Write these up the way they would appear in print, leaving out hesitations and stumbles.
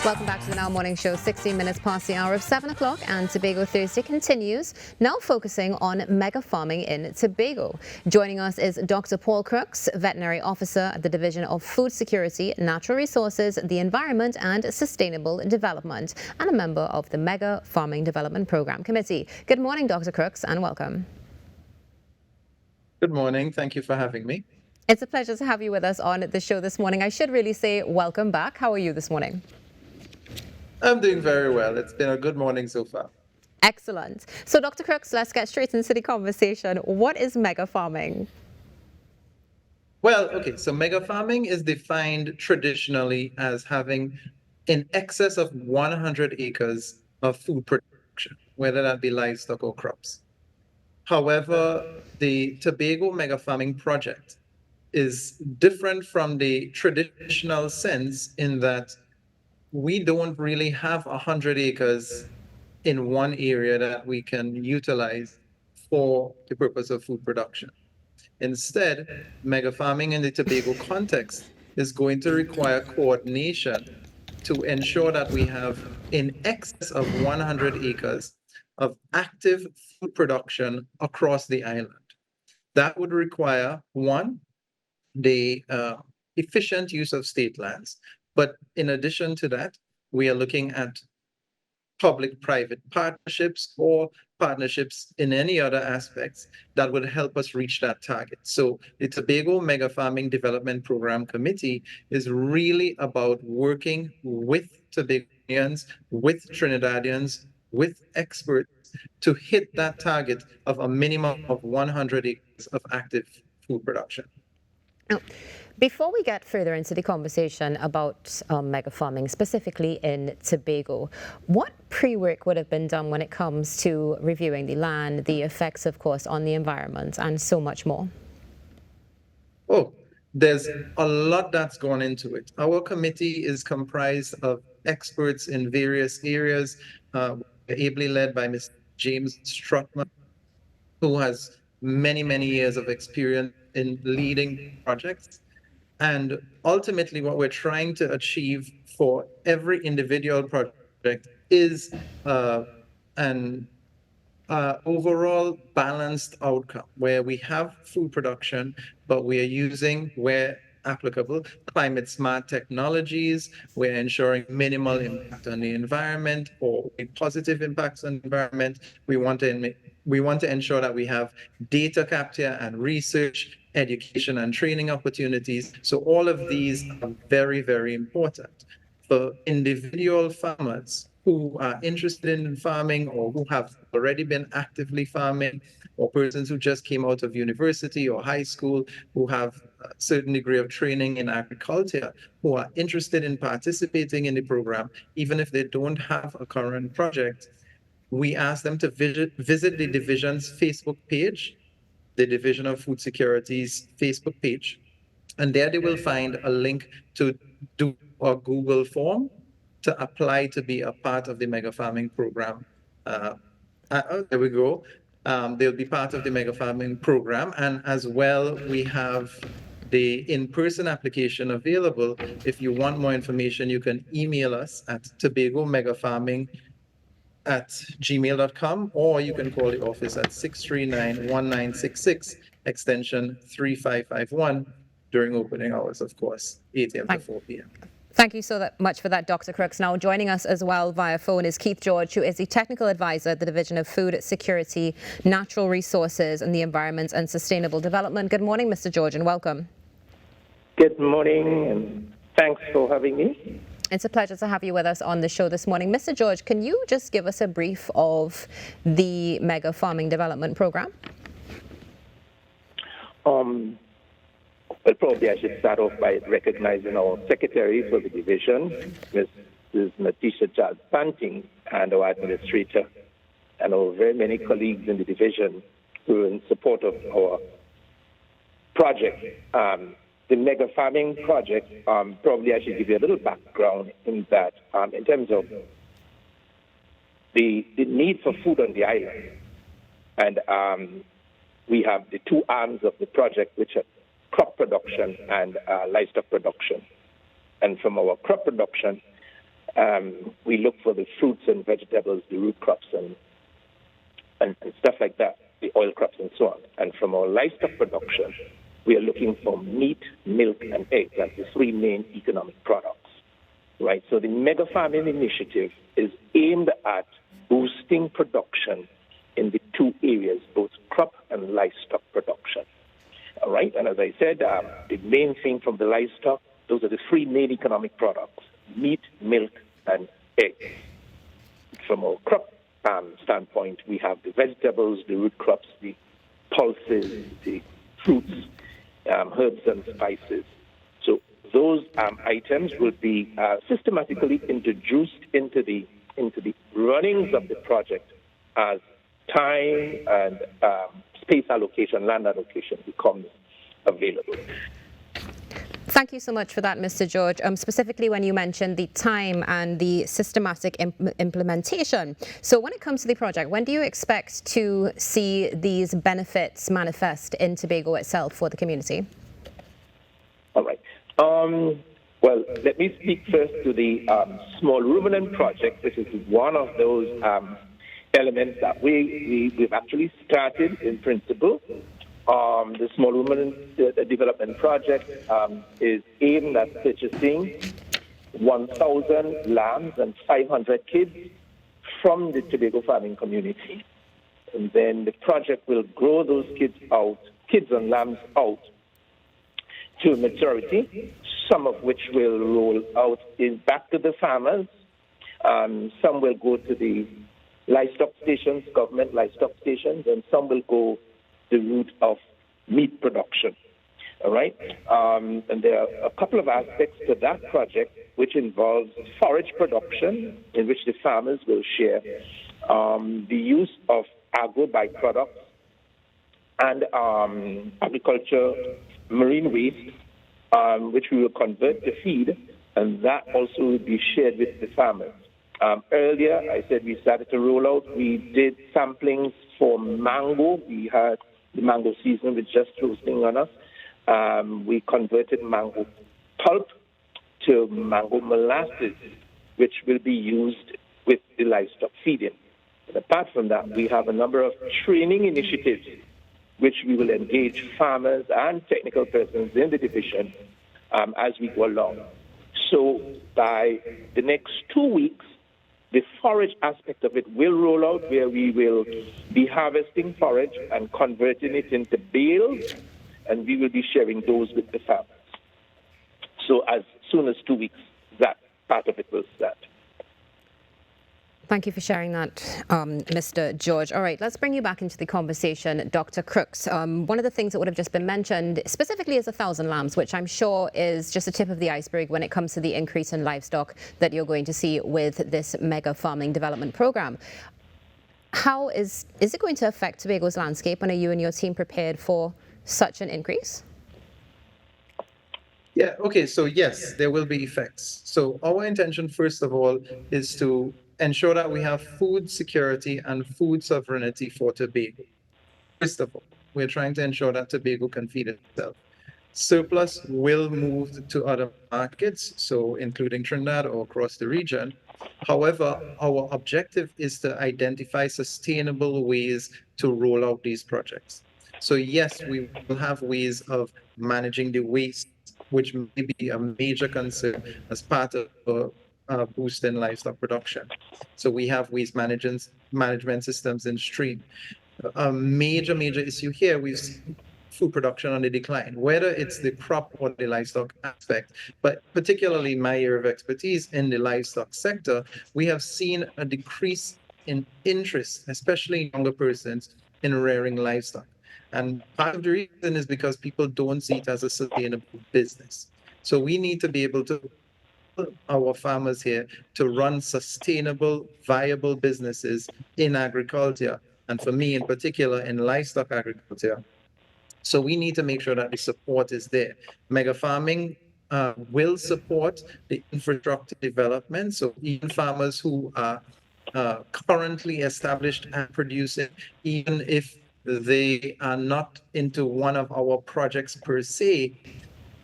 Welcome back to the Now Morning Show, 16 minutes past the hour of 7 o'clock, and Tobago Thursday continues, now focusing on mega farming in Tobago. Joining us is Dr. Paul Crooks, Veterinary Officer at the Division of Food Security, Natural Resources, the Environment and Sustainable Development, and a member of the Mega Farming Development Program Committee. Good morning, Dr. Crooks, and welcome. Good morning. Thank you for having me. It's a pleasure to have you with us on the show this morning. I should really say welcome back. How are you this morning? I'm doing very well. It's been a good morning so far. Excellent. So, Dr. Crooks, let's get straight into the conversation. What is mega farming? Well, okay, so mega farming is defined traditionally as having in excess of 100 acres of food production, whether that be livestock or crops. However, the Tobago mega farming project is different from the traditional sense in that we don't really have 100 acres in one area that we can utilize for the purpose of food production. Instead, mega farming in the Tobago context is going to require coordination to ensure that we have in excess of 100 acres of active food production across the island. That would require, one, the efficient use of state lands. But in addition to that, we are looking at public-private partnerships or partnerships in any other aspects that would help us reach that target. So the Tobago Mega Farming Development Program Committee is really about working with Tobagonians, with Trinidadians, with experts to hit that target of a minimum of 100 acres of active food production. Now, before we get further into the conversation about mega farming, specifically in Tobago, what pre-work would have been done when it comes to reviewing the land, the effects, of course, on the environment, and so much more? Oh, there's a lot that's gone into it. Our committee is comprised of experts in various areas, ably led by Mr. James Strutman, who has many, many years of experience in leading projects. And ultimately, what we're trying to achieve for every individual project is an overall balanced outcome where we have food production, but we are using, where applicable, climate smart technologies. We're ensuring minimal impact on the environment or positive impacts on the environment. We want to ensure that we have data capture and research, education and training opportunities. So all of these are very, very important for individual farmers who are interested in farming or who have already been actively farming, or persons who just came out of university or high school who have a certain degree of training in agriculture, who are interested in participating in the program, even if they don't have a current project. We ask them to visit the division's Facebook page, the Division of Food Security's Facebook page, and there they will find a link to do a Google form to apply to be a part of the mega farming program. There we go. They'll be part of the mega farming program, and as well, we have the in-person application available. If you want more information, you can email us at tobagomegafarming@gmail.com, or you can call the office at 639-1966, extension 3551, during opening hours, of course, 8 a.m. to 4 p.m. Thank you so much for that, Dr. Crooks. Now, joining us as well via phone is Keith George, who is the Technical Advisor at the Division of Food Security, Natural Resources and the Environment and Sustainable Development. Good morning, Mr. George, and welcome. Good morning, and thanks for having me. It's a pleasure to have you with us on the show this morning. Mr. George, can you just give us a brief of the Mega Farming Development Program? Well, probably I should start off by recognizing our secretary for the division, Mrs. Natisha Charles Panting, and our administrator, and our very many colleagues in the division who are in support of our project. The mega farming project, probably I should give you a little background in that, in terms of the need for food on the island. And we have the two arms of the project, which are crop production and livestock production. And from our crop production, We look for the fruits and vegetables, the root crops, and stuff like that, the oil crops and so on. And from our livestock production, we are looking for meat, milk, and eggs. That's the three main economic products, right? So the mega farming initiative is aimed at boosting production in the two areas, both crop and livestock production. All right, and as I said, the main thing from the livestock, those are the three main economic products: meat, milk, and eggs. From a crop standpoint, we have the vegetables, the root crops, the pulses, the fruits, herbs and spices. So those items will be systematically introduced into the runnings of the project as time and space allocation, land allocation becomes available. Thank you so much for that, Mr. George. Specifically when you mentioned the time and the systematic implementation. So when it comes to the project, when do you expect to see these benefits manifest in Tobago itself for the community? All right. Well, let me speak first to the small ruminant project. This is one of those elements that we've actually started in principle. The small ruminant development project is aimed at purchasing 1,000 lambs and 500 kids from the Tobago farming community. And then the project will grow those kids and lambs out to maturity, some of which will roll out back to the farmers. Some will go to the livestock stations, government livestock stations, and some will go the route of meat production. All right? And there are a couple of aspects to that project which involves forage production, in which the farmers will share, the use of agro byproducts and agriculture marine waste, which we will convert to feed, and that also will be shared with the farmers. Earlier, I said we started to roll out. We did samplings for mango. We had the mango season was just closing on us. We converted mango pulp to mango molasses, which will be used with the livestock feeding. And apart from that, we have a number of training initiatives which we will engage farmers and technical persons in the division as we go along. So by the next 2 weeks, the forage aspect of it will roll out, where we will be harvesting forage and converting it into bales, and we will be sharing those with the farmers. So as soon as 2 weeks, that part of it will start. Thank you for sharing that, Mr. George. All right, let's bring you back into the conversation, Dr. Crooks. One of the things that would have just been mentioned specifically is 1,000 lambs, which I'm sure is just the tip of the iceberg when it comes to the increase in livestock that you're going to see with this mega farming development program. How is it going to affect Tobago's landscape, and are you and your team prepared for such an increase? Yeah, okay, so yes, there will be effects. So our intention, first of all, is to ensure that we have food security and food sovereignty for Tobago. First of all, we're trying to ensure that Tobago can feed itself. Surplus will move to other markets, so including Trinidad or across the region. However, our objective is to identify sustainable ways to roll out these projects. So yes, we will have ways of managing the waste, which may be a major concern as part of boosting livestock production. So we have waste management systems in stream. A major issue here, we've seen food production on the decline, whether it's the crop or the livestock aspect, but particularly my area of expertise in the livestock sector, we have seen a decrease in interest, especially younger persons, in rearing livestock. And part of the reason is because people don't see it as a sustainable business. So we need to be able to help our farmers here to run sustainable, viable businesses in agriculture, and for me in particular in livestock agriculture. So we need to make sure that the support is there. Mega farming will support the infrastructure development. So even farmers who are currently established and producing, even if they are not into one of our projects per se,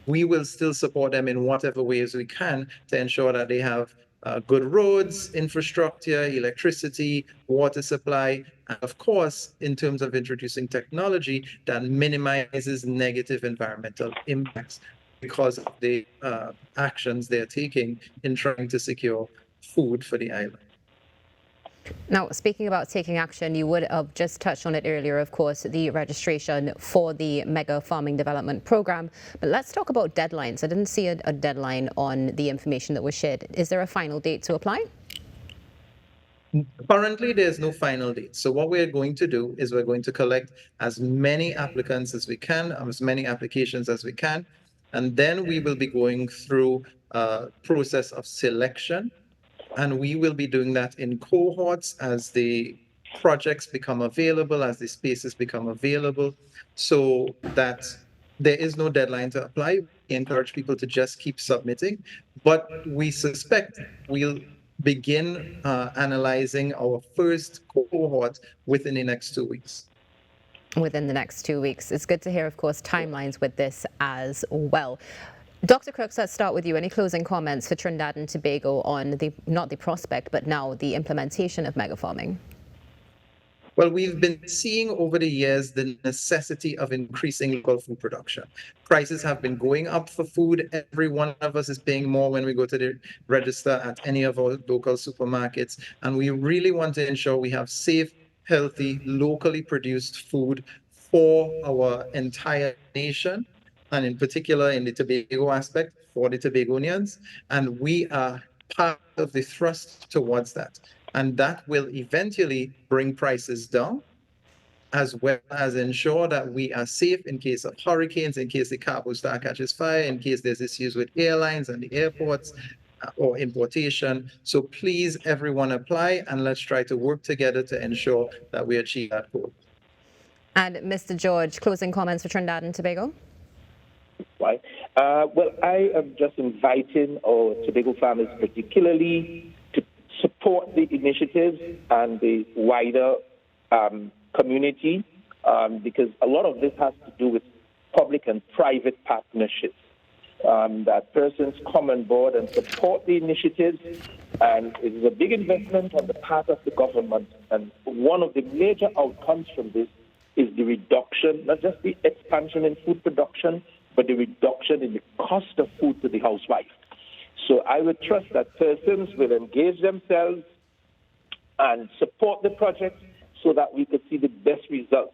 we will still support them in whatever ways we can to ensure that they have good roads, infrastructure, electricity, water supply, and of course, in terms of introducing technology that minimizes negative environmental impacts because of the actions they're taking in trying to secure food for the island. Now, speaking about taking action, you would have just touched on it earlier, of course, the registration for the Mega Farming Development Program. But let's talk about deadlines. I didn't see a deadline on the information that was shared. Is there a final date to apply? Currently, there's no final date. So what we're going to do is we're going to collect as many applicants as we can, as many applications as we can, and then we will be going through a process of selection. And we will be doing that in cohorts as the projects become available, as the spaces become available, so that there is no deadline to apply. We encourage people to just keep submitting, but we suspect we'll begin analyzing our first cohort within the next 2 weeks. Within the next 2 weeks. It's good to hear, of course, timelines with this as well. Dr. Crooks, let's start with you. Any closing comments for Trinidad and Tobago on not the prospect, but now the implementation of mega farming? Well, we've been seeing over the years the necessity of increasing local food production. Prices have been going up for food. Every one of us is paying more when we go to the register at any of our local supermarkets. And we really want to ensure we have safe, healthy, locally produced food for our entire nation, and in particular in the Tobago aspect for the Tobagonians. And we are part of the thrust towards that. And that will eventually bring prices down, as well as ensure that we are safe in case of hurricanes, in case the cargo star catches fire, in case there's issues with airlines and the airports or importation. So please, everyone apply, and let's try to work together to ensure that we achieve that goal. And Mr. George, closing comments for Trinidad and Tobago? Right. Well, I am just inviting our Tobago farmers particularly to support the initiatives and the wider community, because a lot of this has to do with public and private partnerships, that persons come on board and support the initiatives, and it is a big investment on the part of the government. And one of the major outcomes from this is the reduction, not just the expansion in food production, but the reduction in the cost of food to the housewife. So I would trust that persons will engage themselves and support the project so that we could see the best results.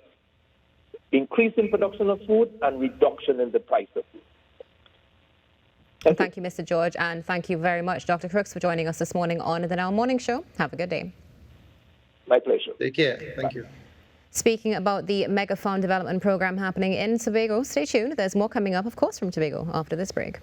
Increase in production of food and reduction in the price of food. Thank you, Mr. George, and thank you very much, Dr. Crooks, for joining us this morning on the Now Morning Show. Have a good day. My pleasure. Take care. Thank you. Speaking about the Mega Farm Development Program happening in Tobago, stay tuned. There's more coming up, of course, from Tobago after this break.